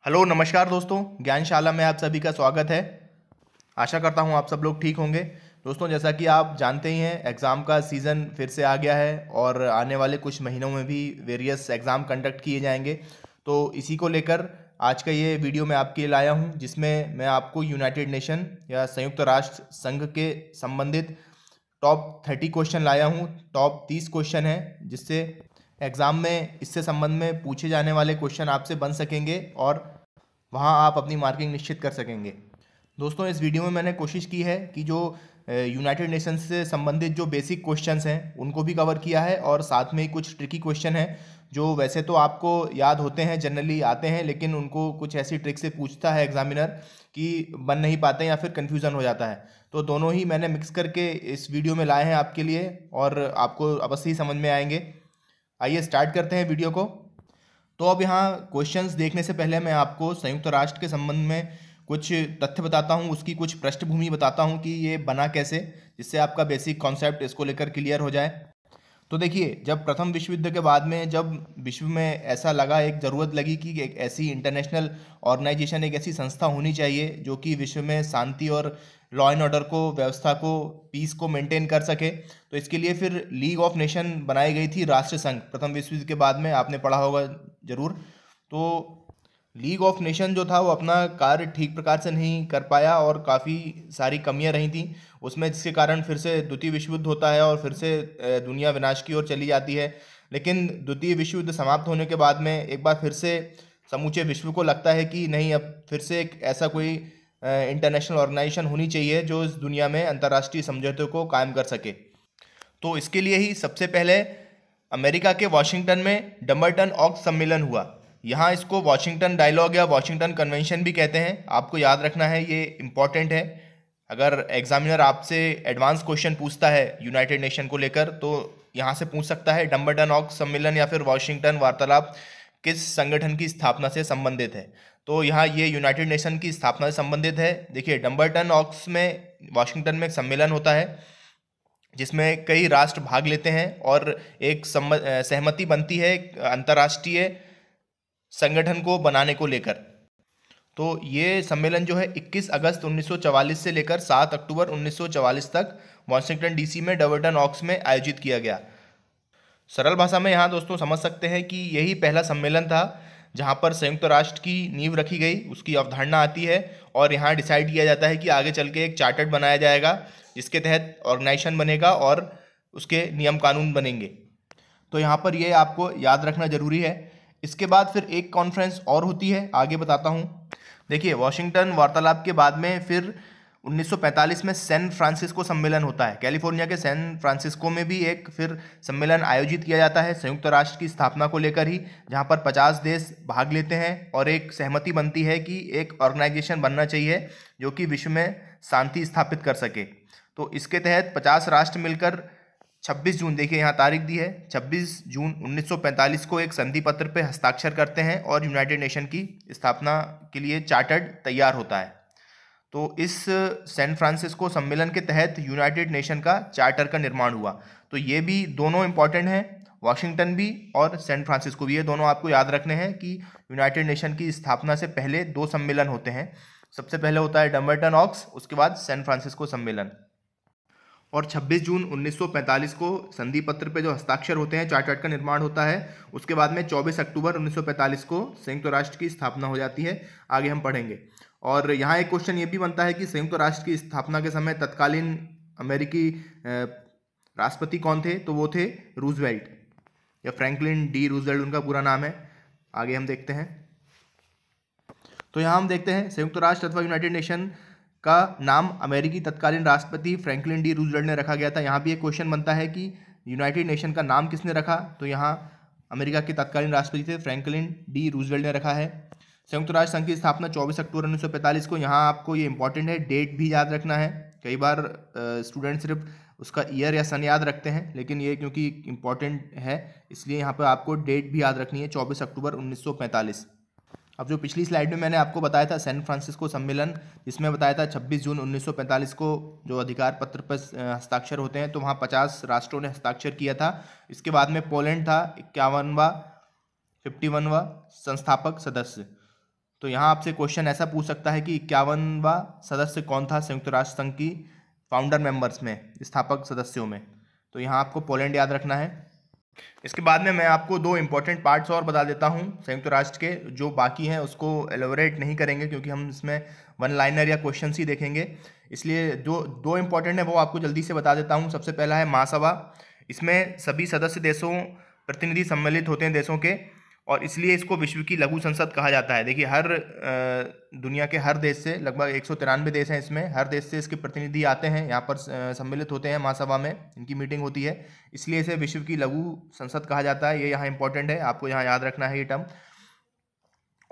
Hello नमस्कार दोस्तों, ज्ञानशाला में आप सभी का स्वागत है। आशा करता हूँ आप सब लोग ठीक होंगे। दोस्तों, जैसा कि आप जानते ही हैं, एग्ज़ाम का सीज़न फिर से आ गया है और आने वाले कुछ महीनों में भी वेरियस एग्ज़ाम कंडक्ट किए जाएंगे। तो इसी को लेकर आज का ये वीडियो मैं आपके लिए लाया हूँ, जिसमें मैं आपको यूनाइटेड नेशन या संयुक्त राष्ट्र संघ के संबंधित टॉप 30 क्वेश्चन लाया हूँ। टॉप 30 क्वेश्चन है जिससे एग्ज़ाम में इससे संबंध में पूछे जाने वाले क्वेश्चन आपसे बन सकेंगे और वहाँ आप अपनी मार्किंग निश्चित कर सकेंगे। दोस्तों, इस वीडियो में मैंने कोशिश की है कि जो यूनाइटेड नेशंस से संबंधित जो बेसिक क्वेश्चंस हैं उनको भी कवर किया है और साथ में ही कुछ ट्रिकी क्वेश्चन हैं जो वैसे तो आपको याद होते हैं, जनरली आते हैं, लेकिन उनको कुछ ऐसी ट्रिक से पूछता है एग्जामिनर कि बन नहीं पाते या फिर कन्फ्यूज़न हो जाता है। तो दोनों ही मैंने मिक्स करके इस वीडियो में लाए हैं आपके लिए और आपको अवश्य ही समझ में आएंगे। आइए स्टार्ट करते हैं वीडियो को। तो अब यहाँ क्वेश्चंस देखने से पहले मैं आपको संयुक्त राष्ट्र के संबंध में कुछ तथ्य बताता हूँ, उसकी कुछ पृष्ठभूमि बताता हूँ कि ये बना कैसे, जिससे आपका बेसिक कॉन्सेप्ट इसको लेकर क्लियर हो जाए। तो देखिए, जब प्रथम विश्व युद्ध के बाद में जब विश्व में ऐसा लगा, एक ज़रूरत लगी कि एक ऐसी इंटरनेशनल ऑर्गेनाइजेशन, एक ऐसी संस्था होनी चाहिए जो कि विश्व में शांति और लॉ एंड ऑर्डर को, व्यवस्था को, पीस को मेंटेन कर सके। तो इसके लिए फिर लीग ऑफ नेशन बनाई गई थी, राष्ट्र संघ। प्रथम विश्व युद्ध के बाद में आपने पढ़ा होगा जरूर। तो लीग ऑफ नेशन जो था वो अपना कार्य ठीक प्रकार से नहीं कर पाया और काफ़ी सारी कमियां रही थी उसमें, जिसके कारण फिर से द्वितीय विश्व युद्ध होता है और फिर से दुनिया विनाश की ओर चली जाती है। लेकिन द्वितीय विश्व युद्ध समाप्त होने के बाद में एक बार फिर से समूचे विश्व को लगता है कि नहीं, अब फिर से एक ऐसा कोई इंटरनेशनल ऑर्गेनाइजेशन होनी चाहिए जो इस दुनिया में अंतर्राष्ट्रीय समझौतों को कायम कर सके। तो इसके लिए ही सबसे पहले अमेरिका के वॉशिंगटन में डम्बरटन ऑक्स सम्मेलन हुआ। यहाँ इसको वॉशिंगटन डायलॉग या वॉशिंगटन कन्वेंशन भी कहते हैं। आपको याद रखना है, ये इम्पॉर्टेंट है। अगर एग्जामिनर आपसे एडवांस क्वेश्चन पूछता है यूनाइटेड नेशन को लेकर तो यहाँ से पूछ सकता है डम्बरटन ऑक्स सम्मेलन या फिर वॉशिंगटन वार्तालाप किस संगठन की स्थापना से संबंधित है। तो यहाँ ये यूनाइटेड नेशन की स्थापना से संबंधित है। देखिए, डम्बरटन ऑक्स में वाशिंगटन में एक सम्मेलन होता है जिसमें कई राष्ट्र भाग लेते हैं और एक सहमति बनती है अंतर्राष्ट्रीय संगठन को बनाने को लेकर। तो ये सम्मेलन जो है 21 अगस्त 1944 से लेकर 7 अक्टूबर 1944 तक वॉशिंगटन डीसी में डम्बरटन ऑक्स में आयोजित किया गया। सरल भाषा में यहाँ दोस्तों समझ सकते हैं कि यही पहला सम्मेलन था जहाँ पर संयुक्त राष्ट्र की नींव रखी गई, उसकी अवधारणा आती है और यहाँ डिसाइड किया जाता है कि आगे चल के एक चार्टर बनाया जाएगा जिसके तहत ऑर्गेनाइजेशन बनेगा और उसके नियम कानून बनेंगे। तो यहाँ पर ये आपको याद रखना जरूरी है। इसके बाद फिर एक कॉन्फ्रेंस और होती है, आगे बताता हूँ। देखिए, वॉशिंगटन वार्तालाप के बाद में फिर 1945 में सैन फ्रांसिस्को सम्मेलन होता है। कैलिफोर्निया के सैन फ्रांसिस्को में भी एक फिर सम्मेलन आयोजित किया जाता है संयुक्त राष्ट्र की स्थापना को लेकर ही, जहाँ पर 50 देश भाग लेते हैं और एक सहमति बनती है कि एक ऑर्गेनाइजेशन बनना चाहिए जो कि विश्व में शांति स्थापित कर सके। तो इसके तहत 50 राष्ट्र मिलकर 26 जून, देखिए यहाँ तारीख दी है, 26 जून 1945 को एक संधि पत्र पर हस्ताक्षर करते हैं और यूनाइटेड नेशन की स्थापना के लिए चार्टर्ड तैयार होता है। तो इस सैन फ्रांसिस्को सम्मेलन के तहत यूनाइटेड नेशन का चार्टर का निर्माण हुआ। तो ये भी दोनों इंपॉर्टेंट हैं, वॉशिंगटन भी और सैन फ्रांसिस्को भी। ये दोनों आपको याद रखने हैं कि यूनाइटेड नेशन की स्थापना से पहले दो सम्मेलन होते हैं। सबसे पहले होता है डम्बरटन ऑक्स, उसके बाद सैन फ्रांसिस्को सम्मेलन। और 26 जून 1945 को संधि पत्र पे जो हस्ताक्षर होते हैं, चार्टर का निर्माण होता है। उसके बाद में 24 अक्टूबर 1945 को संयुक्त राष्ट्र की स्थापना हो जाती है। आगे हम पढ़ेंगे। और यहाँ एक क्वेश्चन ये भी बनता है कि संयुक्त राष्ट्र की स्थापना के समय तत्कालीन अमेरिकी राष्ट्रपति कौन थे? तो वो थे रूजवेल्ट या फ्रैंकलिन डी रूजवेल्ट उनका पूरा नाम है। आगे हम देखते हैं। तो यहाँ हम देखते हैं संयुक्त राष्ट्र अथवा यूनाइटेड नेशन का नाम अमेरिकी तत्कालीन राष्ट्रपति फ्रैंकलिन डी रूजवेल्ट ने रखा गया था। यहाँ भी एक क्वेश्चन बनता है कि यूनाइटेड नेशन का नाम किसने रखा? तो यहाँ अमेरिका के तत्कालीन राष्ट्रपति थे, फ्रैंकलिन डी रूजवेल्ट ने रखा है। संयुक्त राष्ट्र संघ की स्थापना 24 अक्टूबर 1945 को। यहाँ आपको ये इंपॉर्टेंट है, डेट भी याद रखना है। कई बार स्टूडेंट सिर्फ उसका ईयर या सन याद रखते हैं, लेकिन ये क्योंकि इंपॉर्टेंट है इसलिए यहाँ पर आपको डेट भी याद रखनी है, 24 अक्टूबर 1945। अब जो पिछली स्लाइड में मैंने आपको बताया था सैन फ्रांसिस्को सम्मेलन, जिसमें बताया था 26 जून 1945 को जो अधिकार पत्र पर हस्ताक्षर होते हैं, तो वहाँ 50 राष्ट्रों ने हस्ताक्षर किया था। इसके बाद में पोलैंड था 51वां संस्थापक सदस्य। तो यहाँ आपसे क्वेश्चन ऐसा पूछ सकता है कि 51वां सदस्य कौन था संयुक्त राष्ट्र संघ की फाउंडर मेंबर्स में, स्थापक सदस्यों में। तो यहाँ आपको पोलैंड याद रखना है। इसके बाद में मैं आपको दो इंपॉर्टेंट पार्ट्स और बता देता हूँ संयुक्त राष्ट्र के, जो बाकी हैं उसको एलोबरेट नहीं करेंगे क्योंकि हम इसमें वन लाइनर या क्वेश्चन ही देखेंगे, इसलिए जो दो इंपॉर्टेंट है वो आपको जल्दी से बता देता हूँ। सबसे पहला है महासभा। इसमें सभी सदस्य देशों प्रतिनिधि सम्मिलित होते हैं देशों के, और इसलिए इसको विश्व की लघु संसद कहा जाता है। देखिए हर दुनिया के हर देश से, लगभग 193 देश हैं इसमें, हर देश से इसके प्रतिनिधि आते हैं, यहाँ पर सम्मिलित होते हैं महासभा में, इनकी मीटिंग होती है, इसलिए इसे विश्व की लघु संसद कहा जाता है। ये यहाँ इंपॉर्टेंट है, आपको यहाँ याद रखना है ये टर्म।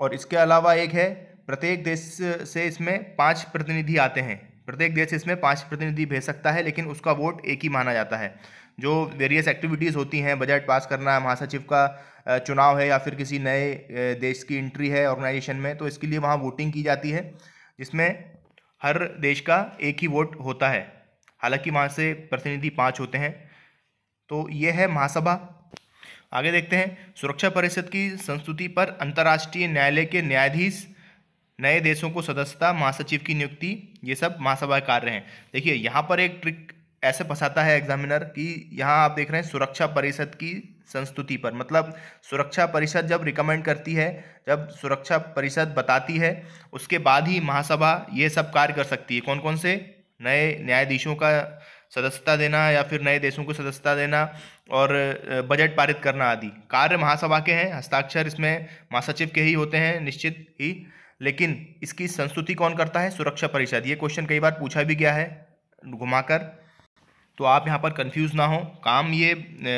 और इसके अलावा एक है, प्रत्येक देश से इसमें 5 प्रतिनिधि आते हैं, प्रत्येक देश इसमें 5 प्रतिनिधि भेज सकता है, लेकिन उसका वोट एक ही माना जाता है। जो वेरियस एक्टिविटीज़ होती हैं, बजट पास करना, महासचिव का चुनाव है, या फिर किसी नए देश की एंट्री है ऑर्गेनाइजेशन में, तो इसके लिए वहाँ वोटिंग की जाती है, जिसमें हर देश का एक ही वोट होता है। हालांकि वहाँ से प्रतिनिधि 5 होते हैं। तो ये है महासभा। आगे देखते हैं, सुरक्षा परिषद की संस्तुति पर अंतर्राष्ट्रीय न्यायालय के न्यायाधीश, नए देशों को सदस्यता, महासचिव की नियुक्ति, ये सब महासभा के कार्य हैं। देखिए यहाँ पर एक ट्रिक ऐसे फंसाता है एग्जामिनर कि यहाँ आप देख रहे हैं सुरक्षा परिषद की संस्तुति पर, मतलब सुरक्षा परिषद जब रिकमेंड करती है, जब सुरक्षा परिषद बताती है, उसके बाद ही महासभा ये सब कार्य कर सकती है। कौन कौन से? नए न्यायाधीशों का सदस्यता देना, या फिर नए देशों को सदस्यता देना, और बजट पारित करना आदि कार्य महासभा के हैं। हस्ताक्षर इसमें महासचिव के ही होते हैं निश्चित ही, लेकिन इसकी संस्तुति कौन करता है? सुरक्षा परिषद। ये क्वेश्चन कई बार पूछा भी गया है घुमाकर, तो आप यहाँ पर कंफ्यूज ना हो। काम ये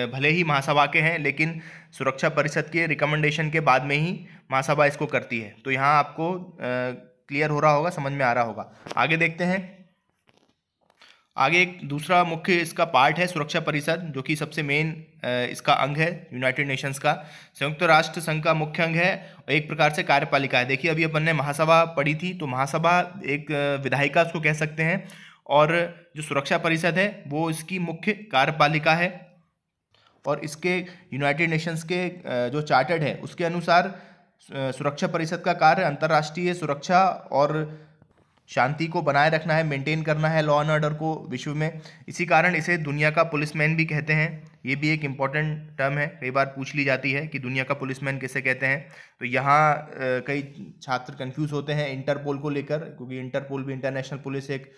भले ही महासभा के हैं, लेकिन सुरक्षा परिषद के रिकमेंडेशन के बाद में ही महासभा इसको करती है। तो यहाँ आपको क्लियर हो रहा होगा, समझ में आ रहा होगा। आगे देखते हैं। आगे एक दूसरा मुख्य इसका पार्ट है सुरक्षा परिषद, जो कि सबसे मेन इसका अंग है यूनाइटेड नेशंस का। संयुक्त राष्ट्र संघ का मुख्य अंग है, एक प्रकार से कार्यपालिका है। देखिए अभी अपन ने महासभा पढ़ी थी, तो महासभा एक विधायिका उसको कह सकते हैं, और जो सुरक्षा परिषद है वो इसकी मुख्य कार्यपालिका है। और इसके यूनाइटेड नेशंस के जो चार्टर्ड है उसके अनुसार सुरक्षा परिषद का कार्य अंतर्राष्ट्रीय सुरक्षा और शांति को बनाए रखना है, मेंटेन करना है, लॉ एंड ऑर्डर को विश्व में। इसी कारण इसे दुनिया का पुलिसमैन भी कहते हैं। ये भी एक इम्पॉर्टेंट टर्म है, कई बार पूछ ली जाती है कि दुनिया का पुलिसमैन किसे कहते हैं। तो यहाँ कई छात्र कंफ्यूज होते हैं इंटरपोल को लेकर, क्योंकि इंटरपोल भी इंटरनेशनल पुलिस एक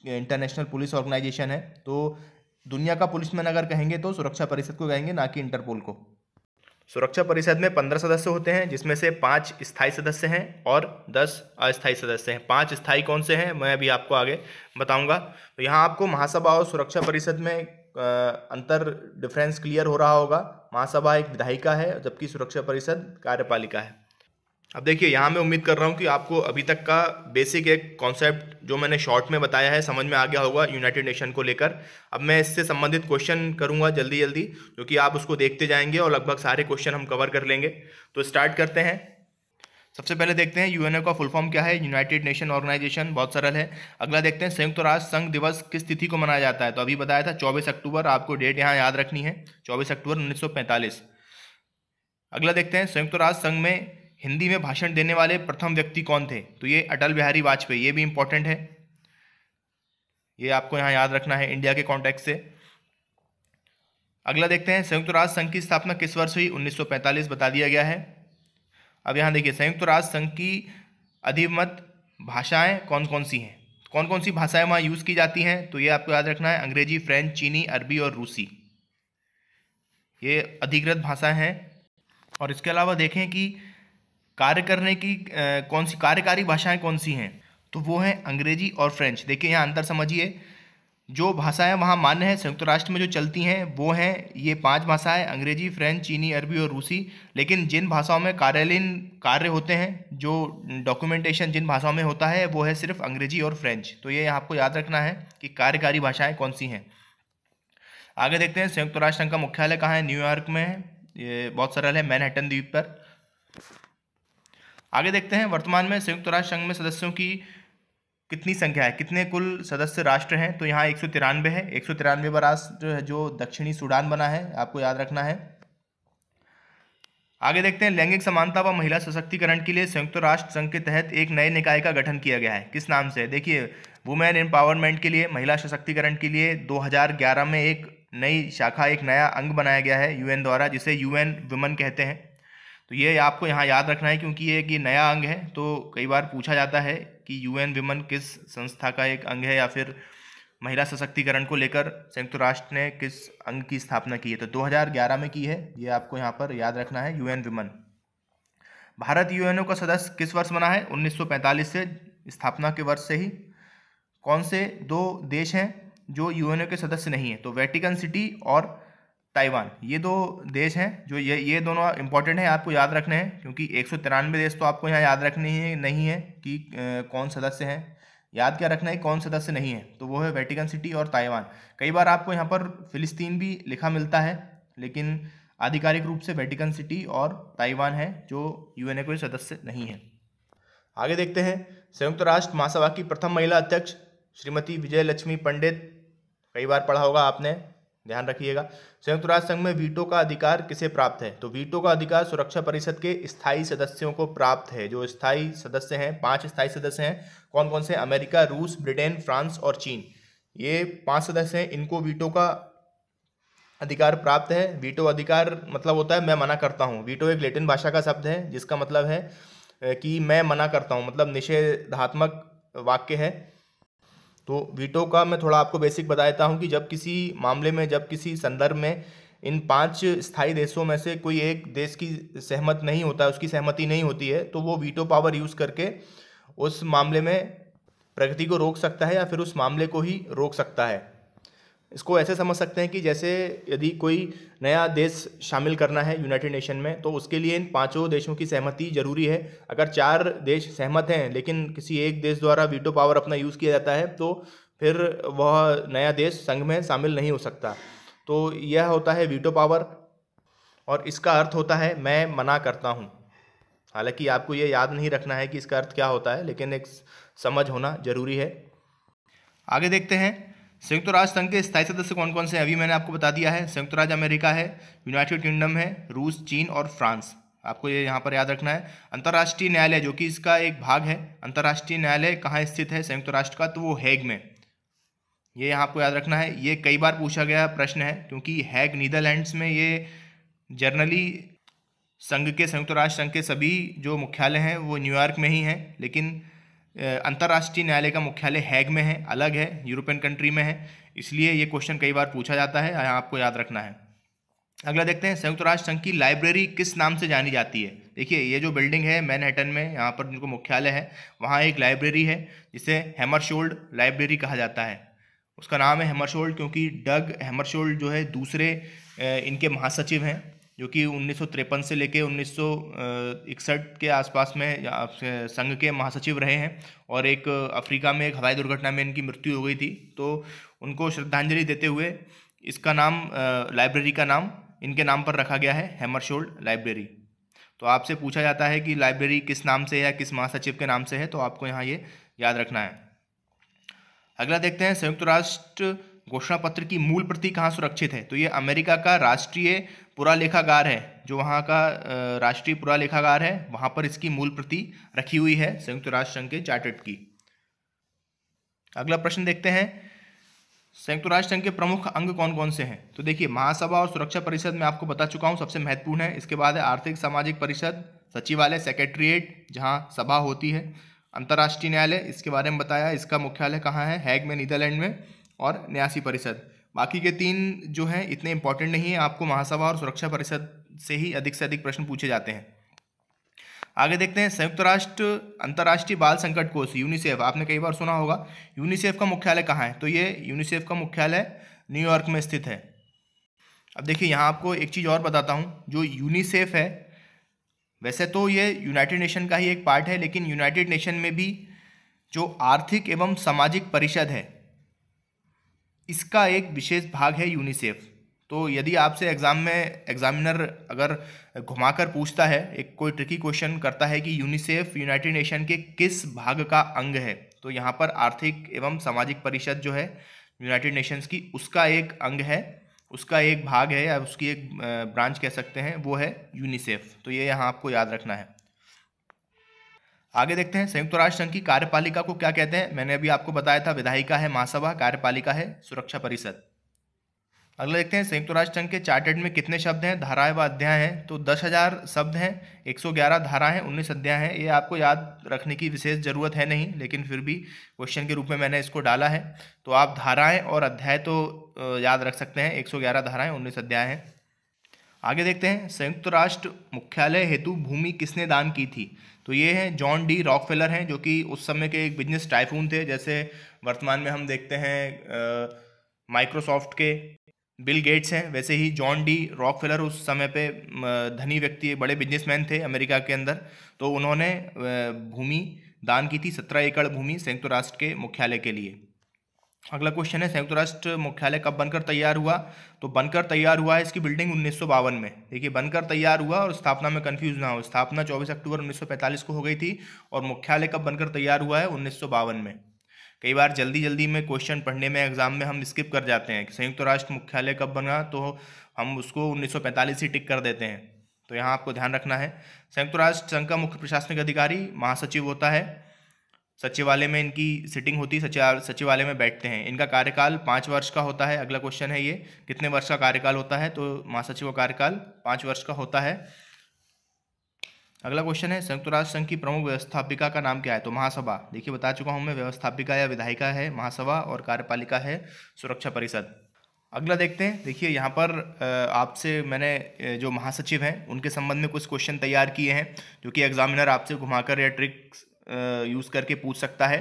इंटरनेशनल पुलिस ऑर्गेनाइजेशन है। तो दुनिया का पुलिसमैन अगर कहेंगे तो सुरक्षा परिषद को कहेंगे, ना कि इंटरपोल को। सुरक्षा परिषद में 15 सदस्य होते हैं, जिसमें से 5 स्थायी सदस्य हैं और 10 अस्थायी सदस्य हैं। 5 स्थायी कौन से हैं मैं अभी आपको आगे बताऊंगा। तो यहाँ आपको महासभा और सुरक्षा परिषद में अंतर डिफरेंस क्लियर हो रहा होगा। महासभा एक विधायिका है, जबकि सुरक्षा परिषद कार्यपालिका है। अब देखिए यहाँ मैं उम्मीद कर रहा हूँ कि आपको अभी तक का बेसिक एक कॉन्सेप्ट जो मैंने शॉर्ट में बताया है समझ में आ गया होगा यूनाइटेड नेशन को लेकर। अब मैं इससे संबंधित क्वेश्चन करूँगा जल्दी जल्दी, जो कि आप उसको देखते जाएंगे और लगभग सारे क्वेश्चन हम कवर कर लेंगे। तो स्टार्ट करते हैं। सबसे पहले देखते हैं यूएनओ का फुल फॉर्म क्या है। यूनाइटेड नेशन ऑर्गेनाइजेशन, बहुत सरल है। अगला देखते हैं संयुक्त राष्ट्र संघ दिवस किस तिथि को मनाया जाता है। तो अभी बताया था 24 अक्टूबर, आपको डेट यहाँ याद रखनी है, 24 अक्टूबर 1945। अगला देखते हैं संयुक्त राष्ट्र संघ में हिंदी में भाषण देने वाले प्रथम व्यक्ति कौन थे। तो ये अटल बिहारी वाजपेयी, ये भी इंपॉर्टेंट है, ये आपको यहाँ याद रखना है इंडिया के कॉन्टेक्स्ट से। अगला देखते हैं संयुक्त राष्ट्र संघ की स्थापना किस वर्ष हुई। 1945 बता दिया गया है। अब यहाँ देखिए संयुक्त राष्ट्र संघ की अधिमत भाषाएं कौन कौन सी हैं, कौन कौन सी भाषाएं वहाँ यूज़ की जाती हैं। तो ये आपको याद रखना है, अंग्रेजी, फ्रेंच, चीनी, अरबी और रूसी, ये अधिकृत भाषाएं हैं। और इसके अलावा देखें कि कार्य करने की कौन सी कार्यकारी भाषाएं कौन सी हैं, तो वो हैं अंग्रेजी और फ्रेंच। देखिए यहाँ अंतर समझिए, जो भाषाएं वहाँ मान्य हैं संयुक्त राष्ट्र में जो चलती हैं वो हैं ये 5 भाषाएं, अंग्रेजी, फ्रेंच, चीनी, अरबी और रूसी। लेकिन जिन भाषाओं में कार्यालयीन कार्य होते हैं, जो डॉक्यूमेंटेशन जिन भाषाओं में होता है, वो है सिर्फ अंग्रेजी और फ्रेंच। तो ये आपको याद रखना है कि कार्यकारी भाषाएँ कौन सी हैं। आगे देखते हैं संयुक्त राष्ट्र संघ का मुख्यालय कहाँ है। न्यूयॉर्क में है, ये बहुत सरल है, मैनहट्टन द्वीप पर। आगे देखते हैं वर्तमान में संयुक्त राष्ट्र संघ में सदस्यों की कितनी संख्या है, कितने कुल सदस्य राष्ट्र हैं। तो यहाँ 193 है। 193वां राष्ट्र है जो दक्षिणी सूडान बना है, आपको याद रखना है। आगे देखते हैं, लैंगिक समानता व महिला सशक्तिकरण के लिए संयुक्त राष्ट्र संघ के तहत एक नए निकाय का गठन किया गया है। किस नाम से? देखिए, वुमेन एम्पावरमेंट के लिए, महिला सशक्तिकरण के लिए 2011 में एक नई शाखा, एक नया अंग बनाया गया है यूएन द्वारा, जिसे यूएन वुमेन कहते हैं। तो ये आपको यहाँ याद रखना है, क्योंकि ये नया अंग है। तो कई बार पूछा जाता है कि यूएन वुमेन किस संस्था का एक अंग है, या फिर महिला सशक्तिकरण को लेकर संयुक्त राष्ट्र ने किस अंग की स्थापना की है। तो 2011 में की है, ये आपको यहाँ पर याद रखना है, यूएन वुमेन। भारत यूएनओ का सदस्य किस वर्ष बना है? 1945 से, स्थापना के वर्ष से ही। कौन से दो देश हैं जो यूएनओ के सदस्य नहीं है? तो वेटिकन सिटी और ताइवान, ये दो देश हैं जो ये दोनों इंपॉर्टेंट हैं, आपको याद रखने हैं, क्योंकि 193 देश तो आपको यहाँ याद रखने ही नहीं है कि कौन सदस्य हैं। याद क्या रखना है, कौन सदस्य नहीं है, तो वो है वेटिकन सिटी और ताइवान। कई बार आपको यहाँ पर फिलिस्तीन भी लिखा मिलता है, लेकिन आधिकारिक रूप से वेटिकन सिटी और ताइवान है जो यूएनए के सदस्य नहीं है। आगे देखते हैं, संयुक्त राष्ट्र महासभा की प्रथम महिला अध्यक्ष श्रीमती विजय लक्ष्मी पंडित, कई बार पढ़ा होगा आपने, ध्यान रखिएगा। संयुक्त राष्ट्र संघ में वीटो का अधिकार किसे प्राप्त है? तो वीटो का अधिकार सुरक्षा परिषद के स्थायी सदस्यों को प्राप्त है। जो स्थायी सदस्य हैं, 5 स्थायी सदस्य हैं, कौन कौन से? अमेरिका, रूस, ब्रिटेन, फ्रांस और चीन, ये 5 सदस्य हैं, इनको वीटो का अधिकार प्राप्त है। वीटो अधिकार मतलब होता है मैं मना करता हूँ। वीटो एक लैटिन भाषा का शब्द है जिसका मतलब है कि मैं मना करता हूँ, मतलब निषेधात्मक वाक्य है। तो वीटो का मैं थोड़ा आपको बेसिक बता देता हूँ कि जब किसी मामले में, जब किसी संदर्भ में इन 5 स्थायी देशों में से कोई एक देश की सहमत नहीं होता है, उसकी सहमति नहीं होती है, तो वो वीटो पावर यूज़ करके उस मामले में प्रगति को रोक सकता है या फिर उस मामले को ही रोक सकता है। इसको ऐसे समझ सकते हैं कि जैसे यदि कोई नया देश शामिल करना है यूनाइटेड नेशन में, तो उसके लिए इन 5 देशों की सहमति जरूरी है। अगर 4 देश सहमत हैं लेकिन किसी एक देश द्वारा वीटो पावर अपना यूज़ किया जाता है, तो फिर वह नया देश संघ में शामिल नहीं हो सकता। तो यह होता है वीटो पावर, और इसका अर्थ होता है मैं मना करता हूँ। हालांकि आपको ये याद नहीं रखना है कि इसका अर्थ क्या होता है, लेकिन एक समझ होना जरूरी है। आगे देखते हैं, संयुक्त राष्ट्र संघ के स्थायी सदस्य कौन कौन से हैं? अभी मैंने आपको बता दिया है। संयुक्त राज्य अमेरिका है, यूनाइटेड किंगडम है, रूस, चीन और फ्रांस, आपको ये यहाँ पर याद रखना है। अंतर्राष्ट्रीय न्यायालय, जो कि इसका एक भाग है, अंतर्राष्ट्रीय न्यायालय कहाँ स्थित है संयुक्त राष्ट्र का? तो वो हैग में, ये यहाँ आपको याद रखना है। ये कई बार पूछा गया प्रश्न है, क्योंकि हैग नीदरलैंड्स में, ये जर्नली संघ के, संयुक्त राष्ट्र संघ के सभी जो मुख्यालय हैं वो न्यूयॉर्क में ही हैं, लेकिन अंतर्राष्ट्रीय न्यायालय का मुख्यालय हैग में है, अलग है, यूरोपियन कंट्री में है, इसलिए ये क्वेश्चन कई बार पूछा जाता है, यहाँ आपको याद रखना है। अगला देखते हैं, संयुक्त राष्ट्र संघ की लाइब्रेरी किस नाम से जानी जाती है? देखिए, ये जो बिल्डिंग है मैनहट्टन में, यहाँ पर जिनको मुख्यालय है, वहाँ एक लाइब्रेरी है जिसे हैमरशोल्ड लाइब्रेरी कहा जाता है। उसका नाम है हैमरशोल्ड क्योंकि डग हैमरशोल्ड जो है दूसरे इनके महासचिव हैं, जो कि 1953 से लेके 1961 के आसपास में संघ के महासचिव रहे हैं, और एक अफ्रीका में एक हवाई दुर्घटना में इनकी मृत्यु हो गई थी। तो उनको श्रद्धांजलि देते हुए इसका नाम, लाइब्रेरी का नाम इनके नाम पर रखा गया है, हैमरशोल्ड लाइब्रेरी। तो आपसे पूछा जाता है कि लाइब्रेरी किस नाम से या किस महासचिव के नाम से है, तो आपको यहाँ ये याद रखना है। अगला देखते हैं, संयुक्त राष्ट्र घोषणा पत्र की मूल प्रति कहाँ सुरक्षित है? तो ये अमेरिका का राष्ट्रीय पुरालेखागार है, जो वहाँ का राष्ट्रीय पुरालेखागार है, वहाँ पर इसकी मूल प्रति रखी हुई है संयुक्त राष्ट्र संघ के चार्टर्ड की। अगला प्रश्न देखते हैं, संयुक्त राष्ट्र संघ के प्रमुख अंग कौन कौन से हैं? तो देखिए, महासभा और सुरक्षा परिषद में आपको बता चुका हूँ, सबसे महत्वपूर्ण है। इसके बाद है आर्थिक सामाजिक परिषद, सचिवालय, सेक्रेटरीट जहाँ सभा होती है, अंतर्राष्ट्रीय न्यायालय, इसके बारे में बताया, इसका मुख्यालय कहाँ है? हैग में, नीदरलैंड में, और न्यासी परिषद। बाकी के 3 जो हैं इतने इंपॉर्टेंट नहीं है, आपको महासभा और सुरक्षा परिषद से ही अधिक से अधिक प्रश्न पूछे जाते हैं। आगे देखते हैं, संयुक्त राष्ट्र अंतर्राष्ट्रीय बाल संकट कोष यूनिसेफ, आपने कई बार सुना होगा। यूनिसेफ का मुख्यालय कहाँ है? तो ये यूनिसेफ का मुख्यालय न्यूयॉर्क में स्थित है। अब देखिए, यहाँ आपको एक चीज़ और बताता हूँ, जो यूनिसेफ है वैसे तो ये यूनाइटेड नेशन का ही एक पार्ट है, लेकिन यूनाइटेड नेशन में भी जो आर्थिक एवं सामाजिक परिषद है, इसका एक विशेष भाग है यूनिसेफ। तो यदि आपसे एग्जाम में एग्जामिनर अगर घुमाकर पूछता है, एक कोई ट्रिकी क्वेश्चन करता है कि यूनिसेफ यूनाइटेड नेशन के किस भाग का अंग है, तो यहाँ पर आर्थिक एवं सामाजिक परिषद जो है यूनाइटेड नेशंस की, उसका एक अंग है, उसका एक भाग है या उसकी एक ब्रांच कह सकते हैं, वो है यूनिसेफ। तो ये यहाँ आपको याद रखना है। आगे देखते हैं संयुक्त राष्ट्र संघ की कार्यपालिका को क्या कहते हैं। मैंने अभी आपको बताया था, विधायिका है महासभा, कार्यपालिका है सुरक्षा परिषद। अगला देखते हैं संयुक्त राष्ट्र संघ के चार्टर्ड में कितने शब्द हैं, धाराएं व अध्याय हैं। तो 10,000 शब्द हैं, 111 धाराएं हैं, 19 अध्याय हैं। ये आपको याद रखने की विशेष जरूरत है नहीं, लेकिन फिर भी क्वेश्चन के रूप में मैंने इसको डाला है। तो आप धाराएं और अध्याय तो याद रख सकते हैं, 111 धाराएं, 19 अध्याय हैं। आगे देखते हैं संयुक्त राष्ट्र मुख्यालय हेतु भूमि किसने दान की थी। तो ये हैं जॉन डी रॉकफेलर हैं, जो कि उस समय के एक बिजनेस टाइकून थे। जैसे वर्तमान में हम देखते हैं माइक्रोसॉफ्ट के बिल गेट्स हैं, वैसे ही जॉन डी रॉकफेलर उस समय पे धनी व्यक्ति, बड़े बिजनेसमैन थे अमेरिका के अंदर। तो उन्होंने भूमि दान की थी, 17 एकड़ भूमि संयुक्त राष्ट्र के मुख्यालय के लिए। अगला क्वेश्चन है संयुक्त राष्ट्र मुख्यालय कब बनकर तैयार हुआ। तो बनकर तैयार हुआ है इसकी बिल्डिंग 1952 में। देखिए, बनकर तैयार हुआ और स्थापना में कंफ्यूज ना हो। स्थापना 24 अक्टूबर 1945 को हो गई थी और मुख्यालय कब बनकर तैयार हुआ है, 1952 में। कई बार जल्दी जल्दी में क्वेश्चन पढ़ने में एग्जाम में हम स्किप कर जाते हैं कि संयुक्त राष्ट्र मुख्यालय कब बना, तो हम उसको 1945 ही टिक कर देते हैं। तो यहाँ आपको ध्यान रखना है। संयुक्त राष्ट्र संघ का मुख्य प्रशासनिक अधिकारी महासचिव होता है। सचिवालय में इनकी सिटिंग होती है, सचिवालय में बैठते हैं। इनका कार्यकाल 5 वर्ष का होता है। अगला क्वेश्चन है ये, कितने वर्ष का कार्यकाल होता है। तो महासचिव का कार्यकाल 5 वर्ष का होता है। अगला क्वेश्चन है संयुक्त राष्ट्र संघ की प्रमुख व्यवस्थापिका का नाम क्या है। तो महासभा, देखिए बता चुका हूं मैं, व्यवस्थापिका या विधायिका है महासभा और कार्यपालिका है सुरक्षा परिषद। अगला देखते हैं। देखिए यहाँ पर आपसे मैंने जो महासचिव हैं उनके संबंध में कुछ क्वेश्चन तैयार किए हैं, जो कि एग्जामिनर आपसे घुमाकर या ट्रिक्स यूज़ करके पूछ सकता है।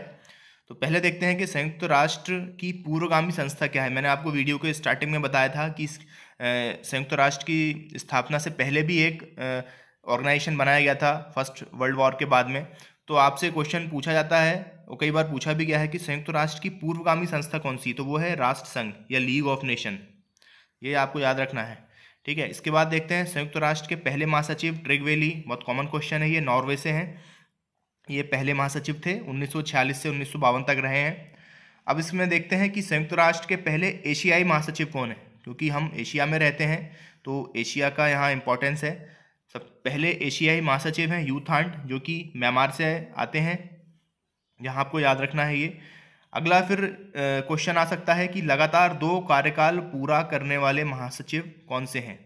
तो पहले देखते हैं कि संयुक्त राष्ट्र की पूर्वगामी संस्था क्या है। मैंने आपको वीडियो के स्टार्टिंग में बताया था कि संयुक्त राष्ट्र की स्थापना से पहले भी एक ऑर्गेनाइजेशन बनाया गया था फर्स्ट वर्ल्ड वॉर के बाद में। तो आपसे क्वेश्चन पूछा जाता है और कई बार पूछा भी गया है कि संयुक्त राष्ट्र की पूर्वगामी संस्था कौन सी। तो वो है राष्ट्र संघ या लीग ऑफ नेशन। ये आपको याद रखना है, ठीक है। इसके बाद देखते हैं संयुक्त राष्ट्र के पहले महासचिव ट्रिगवेली, बहुत कॉमन क्वेश्चन है ये, नॉर्वे से हैं। ये पहले महासचिव थे, 1946 से 1952 तक रहे हैं। अब इसमें देखते हैं कि संयुक्त राष्ट्र के पहले एशियाई महासचिव कौन है, क्योंकि हम एशिया में रहते हैं तो एशिया का यहाँ इंपॉर्टेंस है। सब पहले एशियाई महासचिव हैं यू थांट, जो कि म्यांमार से आते हैं। यहाँ आपको याद रखना है ये। अगला फिर क्वेश्चन आ सकता है कि लगातार 2 कार्यकाल पूरा करने वाले महासचिव कौन से हैं।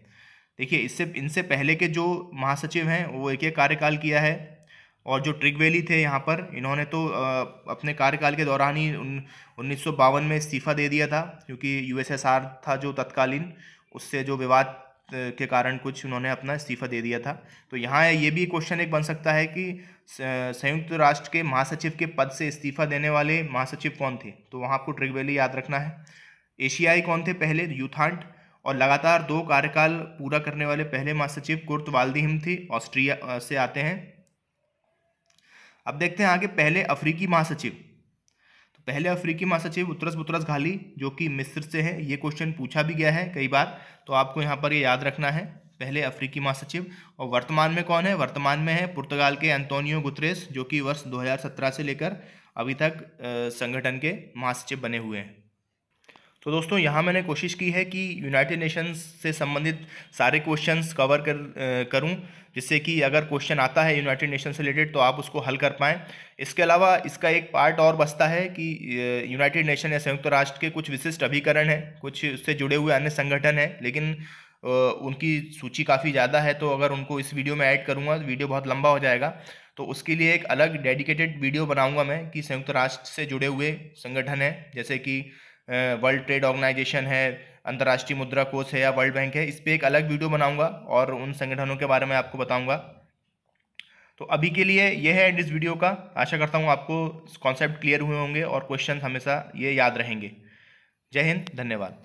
देखिए, इनसे पहले के जो महासचिव हैं वो एक कार्यकाल किया है, और जो ट्रिगवेली थे यहाँ पर, इन्होंने तो अपने कार्यकाल के दौरान ही 1952 में इस्तीफा दे दिया था, क्योंकि यूएसएसआर था जो तत्कालीन, उससे जो विवाद के कारण कुछ उन्होंने अपना इस्तीफा दे दिया था। तो यहाँ ये भी क्वेश्चन एक बन सकता है कि संयुक्त राष्ट्र के महासचिव के पद से इस्तीफा देने वाले महासचिव कौन थे। तो वहाँ आपको ट्रिगवेली याद रखना है। एशियाई कौन थे पहले, यूथांट। और लगातार 2 कार्यकाल पूरा करने वाले पहले महासचिव कुर्ट वाल्डीहिम थे, ऑस्ट्रिया से आते हैं। अब देखते हैं आगे पहले अफ्रीकी महासचिव। तो पहले अफ्रीकी महासचिव बुतरस बुतरस घाली, जो कि मिस्र से है। ये क्वेश्चन पूछा भी गया है कई बार, तो आपको यहाँ पर ये याद रखना है, पहले अफ्रीकी महासचिव। और वर्तमान में कौन है, वर्तमान में है पुर्तगाल के एंटोनियो गुतरेस, जो कि वर्ष 2017 से लेकर अभी तक संगठन के महासचिव बने हुए हैं। तो दोस्तों, यहाँ मैंने कोशिश की है कि यूनाइटेड नेशंस से संबंधित सारे क्वेश्चंस कवर करूँ, जिससे कि अगर क्वेश्चन आता है यूनाइटेड नेशन से रिलेटेड तो आप उसको हल कर पाएँ। इसके अलावा इसका एक पार्ट और बचता है कि यूनाइटेड नेशन या संयुक्त राष्ट्र के कुछ विशिष्ट अभिकरण हैं, कुछ उससे जुड़े हुए अन्य संगठन हैं, लेकिन उनकी सूची काफ़ी ज़्यादा है। तो अगर उनको इस वीडियो में ऐड करूँगा तो वीडियो बहुत लंबा हो जाएगा। तो उसके लिए एक अलग डेडिकेटेड वीडियो बनाऊँगा मैं कि संयुक्त राष्ट्र से जुड़े हुए संगठन हैं, जैसे कि वर्ल्ड ट्रेड ऑर्गेनाइजेशन है, अंतर्राष्ट्रीय मुद्रा कोष है या वर्ल्ड बैंक है। इस पर एक अलग वीडियो बनाऊंगा और उन संगठनों के बारे में आपको बताऊंगा। तो अभी के लिए यह है एंड इस वीडियो का। आशा करता हूँ आपको कॉन्सेप्ट क्लियर हुए होंगे और क्वेश्चन हमेशा ये याद रहेंगे। जय हिंद, धन्यवाद।